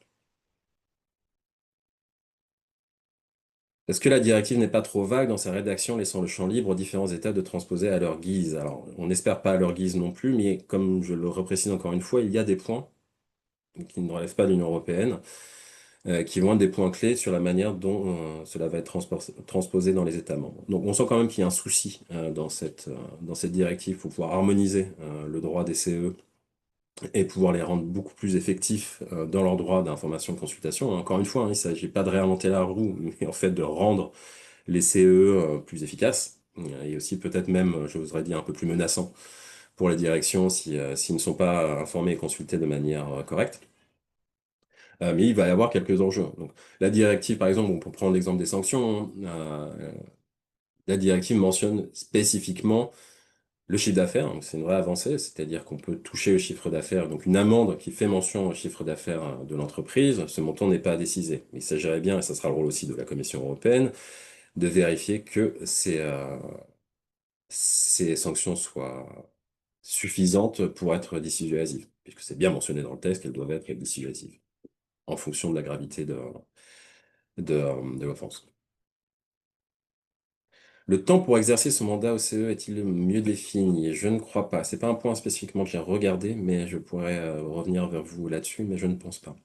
Est-ce que la directive n'est pas trop vague dans sa rédaction, laissant le champ libre aux différents États de transposer à leur guise? Alors, on n'espère pas à leur guise non plus, mais comme je le reprécise encore une fois, il y a des points qui ne relèvent pas de l'Union européenne, qui vont être des points clés sur la manière dont cela va être transposé dans les États membres. Donc, on sent quand même qu'il y a un souci dans cette directive pour pouvoir harmoniser le droit des CE et pouvoir les rendre beaucoup plus effectifs dans leur droit d'information et de consultation. Encore une fois, hein, il ne s'agit pas de réinventer la roue, mais en fait de rendre les CE plus efficaces et aussi peut-être même, je voudrais dire, un peu plus menaçants pour les directions s'ils ne sont pas informés et consultés de manière correcte. Mais il va y avoir quelques enjeux. Donc, la directive, par exemple, on peut prendre l'exemple des sanctions, hein, la directive mentionne spécifiquement le chiffre d'affaires, donc c'est une vraie avancée, c'est-à-dire qu'on peut toucher le chiffre d'affaires, donc une amende qui fait mention au chiffre d'affaires de l'entreprise, ce montant n'est pas à déciser. Il s'agirait bien, et ça sera le rôle aussi de la Commission européenne, de vérifier que ces sanctions soient suffisantes pour être dissuasives, puisque c'est bien mentionné dans le texte qu'elles doivent être dissuasives, en fonction de la gravité de l'offense. Le temps pour exercer son mandat au CE est-il mieux défini? Je ne crois pas. C'est pas un point spécifiquement que j'ai regardé, mais je pourrais revenir vers vous là-dessus, mais je ne pense pas.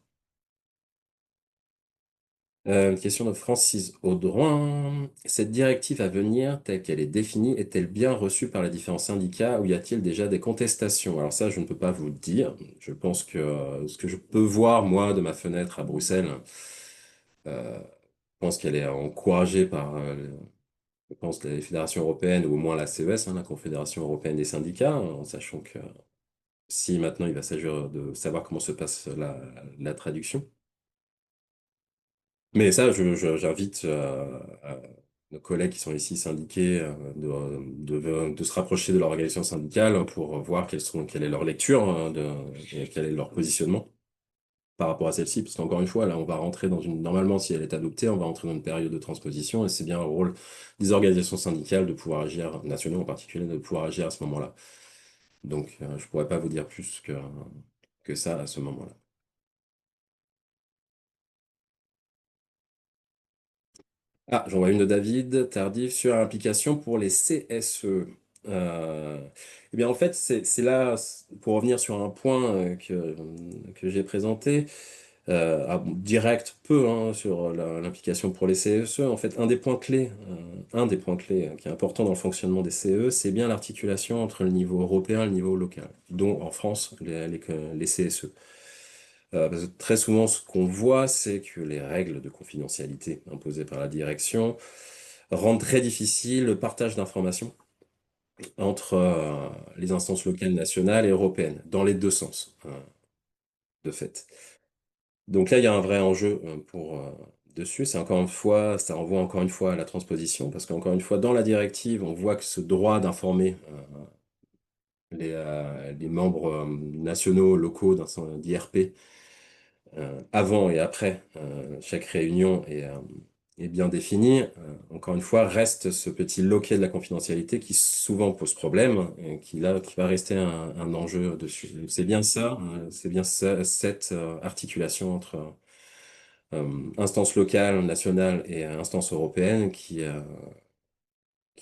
Une question de Francis Audouin. Cette directive à venir, telle qu'elle est définie, est-elle bien reçue par les différents syndicats ou y a-t-il déjà des contestations? Alors ça, je ne peux pas vous le dire. Je pense que ce que je peux voir, moi, de ma fenêtre à Bruxelles, je pense qu'elle est encouragée par je pense, les fédérations européennes, ou au moins la CES, hein, la Confédération européenne des syndicats, en sachant que si maintenant il va s'agir de savoir comment se passe la traduction. Mais ça, j'invite nos collègues qui sont ici syndiqués de se rapprocher de leur organisation syndicale pour voir quelle est leur lecture hein, et quel est leur positionnement par rapport à celle-ci, parce qu'encore une fois, là, on va rentrer normalement, si elle est adoptée, on va rentrer dans une période de transposition, et c'est bien le rôle des organisations syndicales de pouvoir agir, nationaux en particulier, de pouvoir agir à ce moment-là. Donc, je pourrais pas vous dire plus que ça à ce moment-là. Ah, j'en vois une de David, Tardif, sur l'implication pour les CSE. Euh, eh bien, en fait, c'est là, pour revenir sur un point que j'ai présenté, direct peu hein, sur l'implication pour les CSE. En fait, un des points clés qui est important dans le fonctionnement des CE, c'est bien l'articulation entre le niveau européen et le niveau local, dont en France les CSE. Parce que très souvent, ce qu'on voit, c'est que les règles de confidentialité imposées par la direction rendent très difficile le partage d'informations entre les instances locales, nationales et européennes, dans les deux sens, de fait. Donc là, il y a un vrai enjeu pour dessus. C'est encore une fois, ça renvoie encore une fois à la transposition, parce qu'encore une fois, dans la directive, on voit que ce droit d'informer les membres nationaux, locaux d'IRP avant et après chaque réunion est bien défini. Encore une fois, reste ce petit loquet de la confidentialité qui souvent pose problème et qui va rester un enjeu dessus. C'est bien ça, c'est bien cette articulation entre instance locale, nationale et instance européenne qui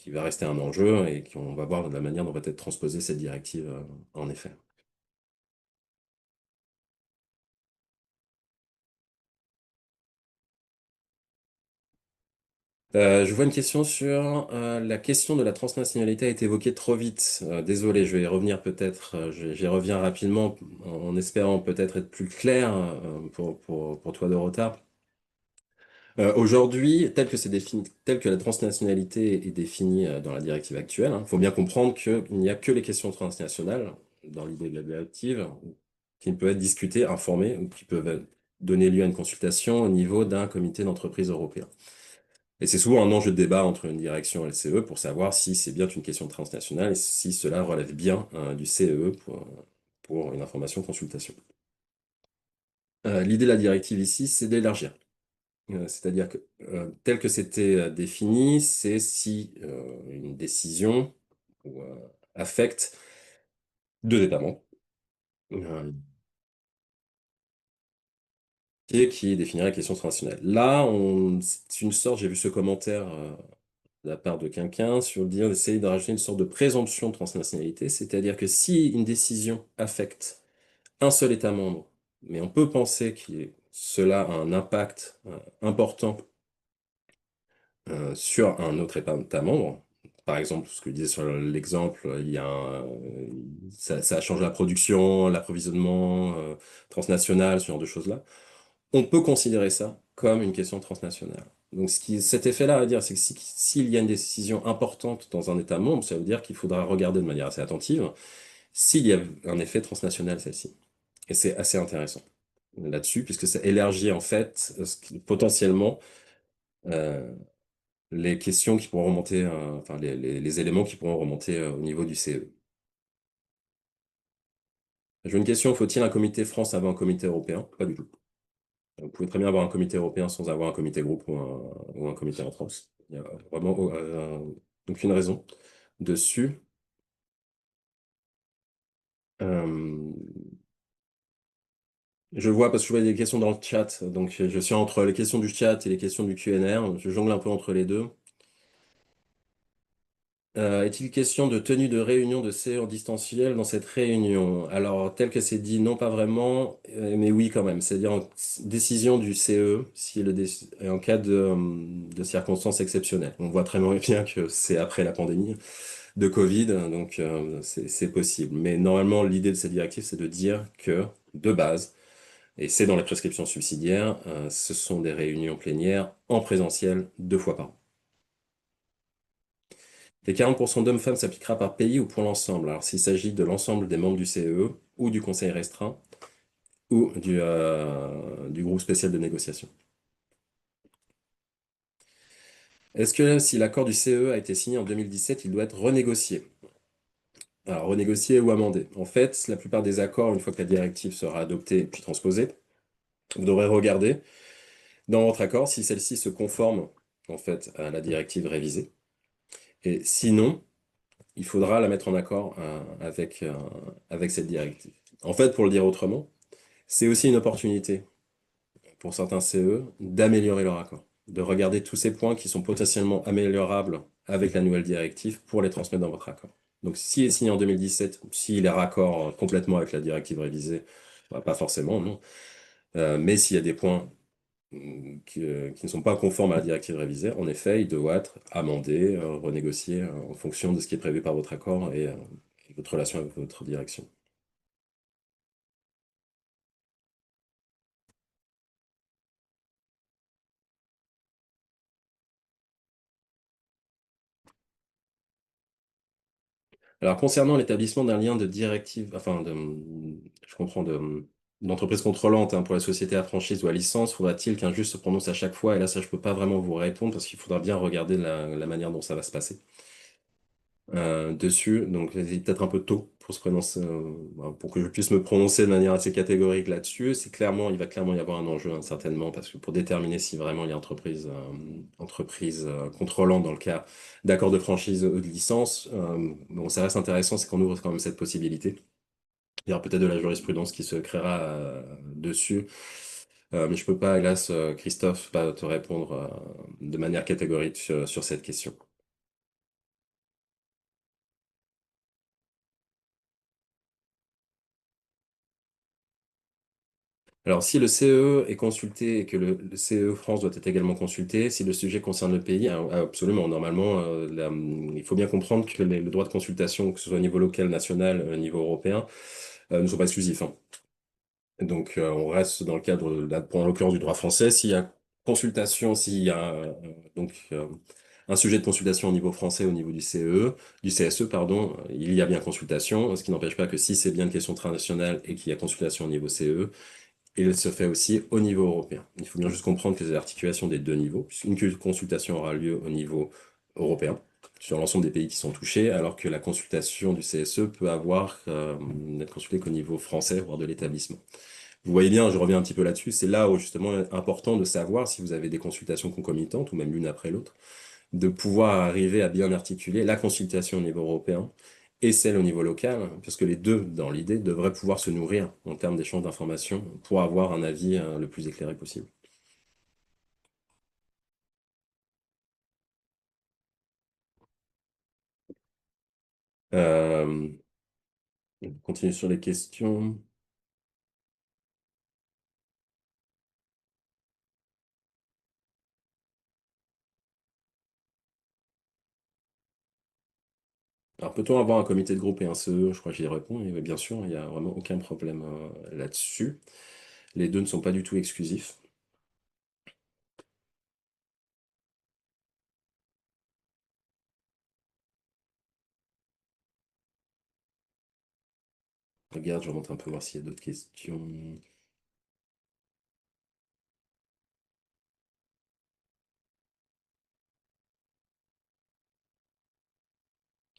va rester un enjeu et qu'on va voir de la manière dont va être transposée cette directive en effet. Je vois une question sur la question de la transnationalité a été évoquée trop vite. Désolé, je vais y revenir peut-être, j'y reviens rapidement en espérant peut-être être plus clair pour toi, Dorota. Aujourd'hui, tel que c'est défini, tel que la transnationalité est définie dans la directive actuelle, il faut bien comprendre qu'il n'y a que les questions transnationales dans l'idée de la directive, qui peut être discutés, informés, ou qui peuvent donner lieu à une consultation au niveau d'un comité d'entreprise européen. Et c'est souvent un enjeu de débat entre une direction et le CE pour savoir si c'est bien une question transnationale et si cela relève bien du CE pour une information consultation. L'idée de la directive ici, c'est d'élargir. C'est-à-dire que tel que c'était défini, c'est si une décision affecte deux États membres, qui définirait la question transnationale. Là, c'est une sorte, j'ai vu ce commentaire de la part de quelqu'un sur dire d'essayer de rajouter une sorte de présomption de transnationalité, c'est-à-dire que si une décision affecte un seul État membre, mais on peut penser que cela a un impact important sur un autre État membre. Par exemple, ce que je disais sur l'exemple, ça change la production, l'approvisionnement transnational, ce genre de choses-là. On peut considérer ça comme une question transnationale. Donc, cet effet-là à dire, c'est que s'il y a une décision importante dans un État membre, ça veut dire qu'il faudra regarder de manière assez attentive s'il y a un effet transnational, celle-ci. Et c'est assez intéressant là-dessus, puisque ça élargit en fait potentiellement euh, les questions qui pourront remonter, enfin les éléments qui pourront remonter au niveau du CE. J'ai une question, faut-il un comité France avant un comité européen? Pas du tout. Vous pouvez très bien avoir un comité européen sans avoir un comité groupe ou un comité en France. Il n'y a vraiment aucune raison dessus. Euh, je vois parce que je vois des questions dans le chat, donc je suis entre les questions du chat et les questions du Q&R. Je jongle un peu entre les deux. Est-il question de tenue de réunion de CE en distanciel dans cette réunion? Alors, tel que c'est dit, non, pas vraiment, mais oui quand même. C'est-à-dire en décision du CE et en cas de circonstances exceptionnelles. On voit très bien que c'est après la pandémie de Covid, donc c'est possible. Mais normalement, l'idée de cette directive, c'est de dire que, de base, et c'est dans les prescriptions subsidiaires, ce sont des réunions plénières en présentiel 2 fois par an. Les 40% d'hommes-femmes s'appliquera par pays ou pour l'ensemble. Alors, s'il s'agit de l'ensemble des membres du CEE ou du Conseil restreint ou du groupe spécial de négociation. Est-ce que si l'accord du CEE a été signé en 2017, il doit être renégocié? Alors, renégocié ou amendé. En fait, la plupart des accords, une fois que la directive sera adoptée puis transposée, vous devrez regarder dans votre accord si celle-ci se conforme en fait à la directive révisée. Et sinon, il faudra la mettre en accord avec cette directive. En fait, pour le dire autrement, c'est aussi une opportunité pour certains CE d'améliorer leur accord, de regarder tous ces points qui sont potentiellement améliorables avec la nouvelle directive pour les transmettre dans votre accord. Donc, s'il est signé en 2017, s'il est raccord complètement avec la directive révisée, bah, pas forcément, non. Mais s'il y a des points qui ne sont pas conformes à la directive révisée, en effet, il doit être amendé, renégocié en fonction de ce qui est prévu par votre accord et votre relation avec votre direction. Alors, concernant l'établissement d'un lien de directive, enfin, je comprends, d'entreprise contrôlante pour la société à franchise ou à licence, faudra-t-il qu'un juge se prononce à chaque fois? Et là, ça, je peux pas vraiment vous répondre parce qu'il faudra bien regarder la manière dont ça va se passer dessus. Donc, c'est peut-être un peu tôt pour se prononcer, pour que je puisse me prononcer de manière assez catégorique là-dessus. Il va clairement y avoir un enjeu, hein, certainement, parce que pour déterminer si vraiment il y a entreprise contrôlante dans le cas d'accord de franchise ou de licence, bon, ça reste intéressant, c'est qu'on ouvre quand même cette possibilité. Il y aura peut-être de la jurisprudence qui se créera dessus. Mais je peux pas, hélas, Christophe, pas te répondre de manière catégorique sur cette question. Alors, si le CE est consulté et que le CE France doit être également consulté, si le sujet concerne le pays, absolument, normalement, il faut bien comprendre que le droit de consultation, que ce soit au niveau local, national, au niveau européen, ne sont pas exclusifs, hein. Donc, on reste dans le cadre, là, en l'occurrence, du droit français. S'il y a consultation, s'il y a donc un sujet de consultation au niveau français, au niveau du CE, du CSE, pardon, il y a bien consultation, ce qui n'empêche pas que si c'est bien une question internationale et qu'il y a consultation au niveau CE, il se fait aussi au niveau européen. Il faut bien juste comprendre que c'est l'articulation des deux niveaux, puisqu'une consultation aura lieu au niveau européen, sur l'ensemble des pays qui sont touchés, alors que la consultation du CSE peut n'être consultée qu'au niveau français, voire de l'établissement. Vous voyez bien, je reviens un petit peu là-dessus, c'est là où justement important de savoir si vous avez des consultations concomitantes, ou même l'une après l'autre, de pouvoir arriver à bien articuler la consultation au niveau européen et celle au niveau local, parce que les deux, dans l'idée, devraient pouvoir se nourrir en termes d'échange d'informations pour avoir un avis le plus éclairé possible. Euh, on continue sur les questions. Alors, peut-on avoir un comité de groupe et un CE? Je crois que j'y réponds. Et bien sûr, il n'y a vraiment aucun problème là-dessus. Les deux ne sont pas du tout exclusifs. Regarde, je remonte un peu voir s'il y a d'autres questions.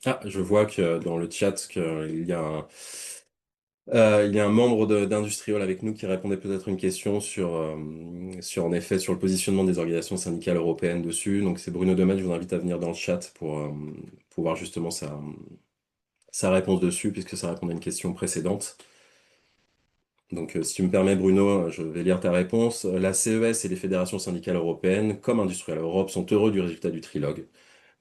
Ah, je vois que dans le chat, il y a un membre d'Industriol avec nous qui répondait peut-être une question sur, en effet, sur le positionnement des organisations syndicales européennes dessus. Donc, c'est Bruno Demet, je vous invite à venir dans le chat pour voir justement sa réponse dessus, puisque ça répondait à une question précédente. Donc, si tu me permets, Bruno, je vais lire ta réponse. La CES et les fédérations syndicales européennes, comme Industrial Europe, sont heureux du résultat du trilogue,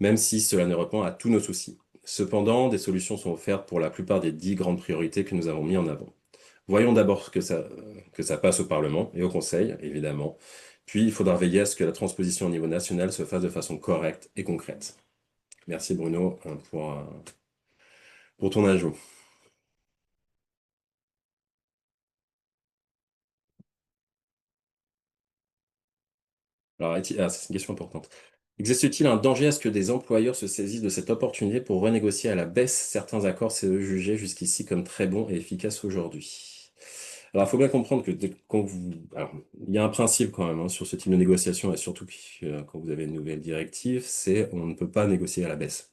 même si cela ne répond à tous nos soucis. Cependant, des solutions sont offertes pour la plupart des 10 grandes priorités que nous avons mis en avant. Voyons d'abord que ça passe au Parlement et au Conseil, évidemment. Puis, il faudra veiller à ce que la transposition au niveau national se fasse de façon correcte et concrète. Merci Bruno pour ton ajout. Alors, c'est une question importante. Existe-t-il un danger à ce que des employeurs se saisissent de cette opportunité pour renégocier à la baisse certains accords CE jugés jusqu'ici comme très bons et efficaces aujourd'hui? Alors, il faut bien comprendre que alors, il y a un principe quand même hein, sur ce type de négociation, et surtout quand vous avez une nouvelle directive, c'est on ne peut pas négocier à la baisse.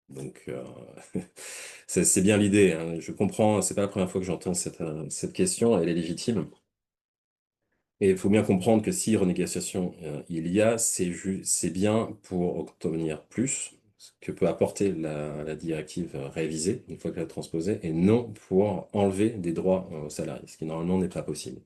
Donc, c'est bien l'idée, hein. Je comprends, c'est pas la première fois que j'entends cette question, elle est légitime. Et il faut bien comprendre que si renégociation il y a, c'est bien pour obtenir plus, ce que peut apporter la directive révisée, une fois qu'elle est transposée, et non pour enlever des droits aux salariés, ce qui normalement n'est pas possible.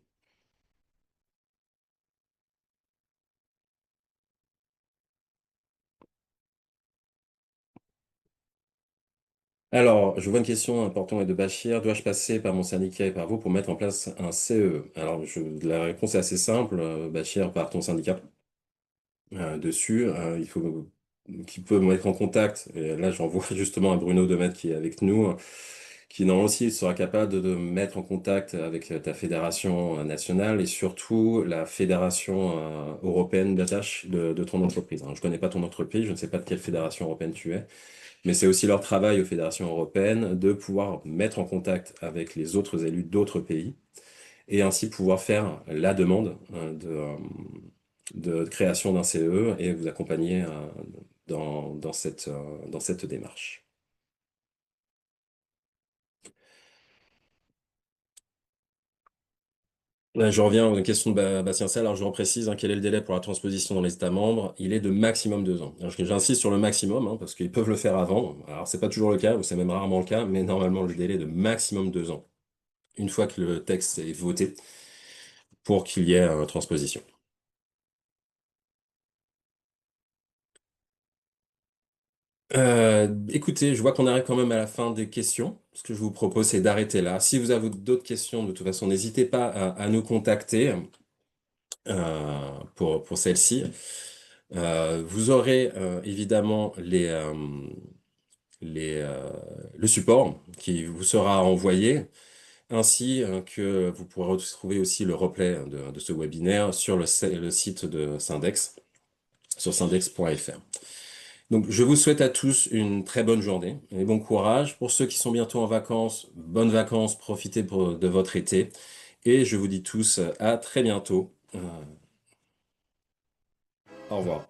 Alors, je vois une question importante de Bachir. Dois-je passer par mon syndicat et par vous pour mettre en place un CE? Alors, la réponse est assez simple. Bachir, par ton syndicat dessus. Il faut qu'il peut me mettre en contact. Et là, j'envoie justement à Bruno Demet qui est avec nous, qui normalement aussi sera capable de me mettre en contact avec ta fédération nationale et surtout la fédération européenne d'attache de ton entreprise. Alors, je connais pas ton entreprise, je ne sais pas de quelle fédération européenne tu es. Mais c'est aussi leur travail aux fédérations européennes de pouvoir mettre en contact avec les autres élus d'autres pays et ainsi pouvoir faire la demande de création d'un CE et vous accompagner dans cette démarche. Là, je reviens aux questions de Bastien Sall. Alors, je reprécise quel est le délai pour la transposition dans les États membres. Il est de maximum 2 ans. Alors, j'insiste sur le maximum, parce qu'ils peuvent le faire avant. Alors, c'est pas toujours le cas, ou c'est même rarement le cas, mais normalement, le délai est de maximum 2 ans, une fois que le texte est voté, pour qu'il y ait transposition. Écoutez, je vois qu'on arrive quand même à la fin des questions. Ce que je vous propose, c'est d'arrêter là. Si vous avez d'autres questions, de toute façon, n'hésitez pas à nous contacter pour celle-ci. Vous aurez évidemment le support qui vous sera envoyé, ainsi que vous pourrez retrouver aussi le replay de ce webinaire sur le site de Syndex, sur syndex.fr. Donc, je vous souhaite à tous une très bonne journée et bon courage. Pour ceux qui sont bientôt en vacances, bonnes vacances, profitez de votre été. Et je vous dis tous à très bientôt. Au revoir.